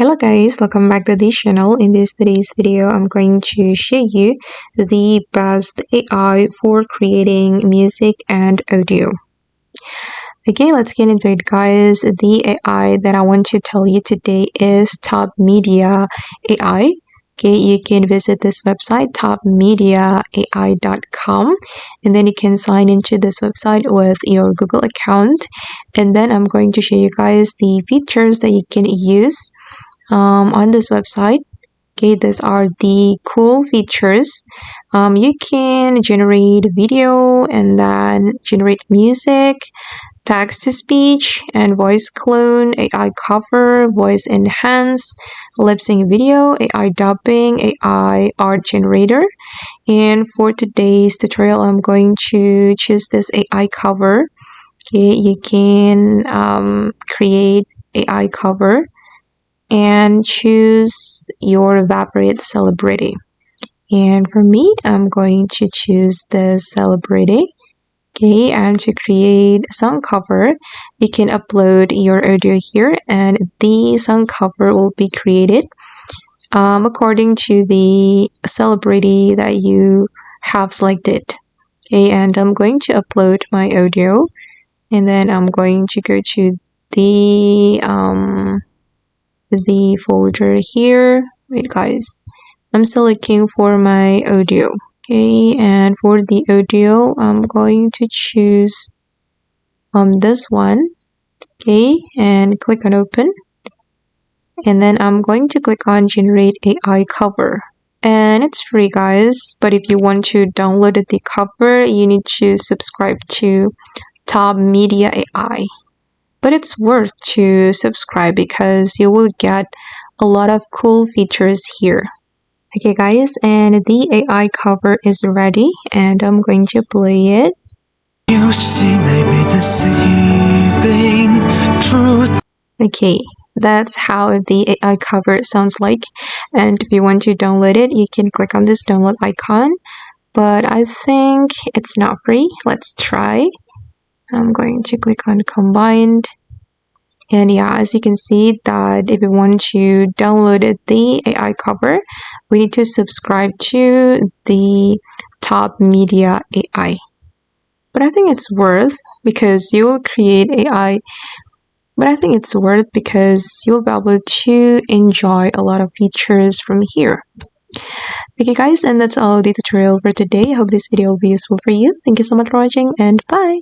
Hello guys, welcome back to this channel. In today's video, I'm going to show you the best AI for creating music and audio. Okay, let's get into it guys. The AI that I want to tell you today is TopMediAI. Okay, you can visit this website, TopMediAI.com, and then you can sign into this website with your Google account. And then I'm going to show you guys the features that you can use on this website. Okay, these are the cool features. You can generate video and then generate music, text to speech and voice clone, AI cover, voice enhance, lip sync video, AI dubbing, AI art generator. And for today's tutorial, I'm going to choose this AI cover. Okay, you can create AI cover and choose your favorite celebrity. And for me, I'm going to choose the celebrity. Okay, and to create song cover, you can upload your audio here and the song cover will be created according to the celebrity that you have selected. Okay, and I'm going to upload my audio and then I'm going to go to the folder here. Wait guys, I'm still looking for my audio. Okay, and for the audio I'm going to choose this one. Okay, and click on open, and then I'm going to click on generate AI cover, and it's free guys, but if you want to download the cover you need to subscribe to TopMediAI. But it's worth to subscribe because you will get a lot of cool features here. Okay guys, and the AI cover is ready and I'm going to play it. Okay, that's how the AI cover sounds like, and if you want to download it you can click on this download icon, but I think it's not free. Let's try. I'm going to click on combined, and yeah, as you can see that if you want to download the AI cover we need to subscribe to the TopMediAI. But I think it's worth because you will create AI, but I think it's worth because you'll be able to enjoy a lot of features from here. Okay guys, and that's all the tutorial for today. I hope this video will be useful for you. Thank you so much for watching and bye.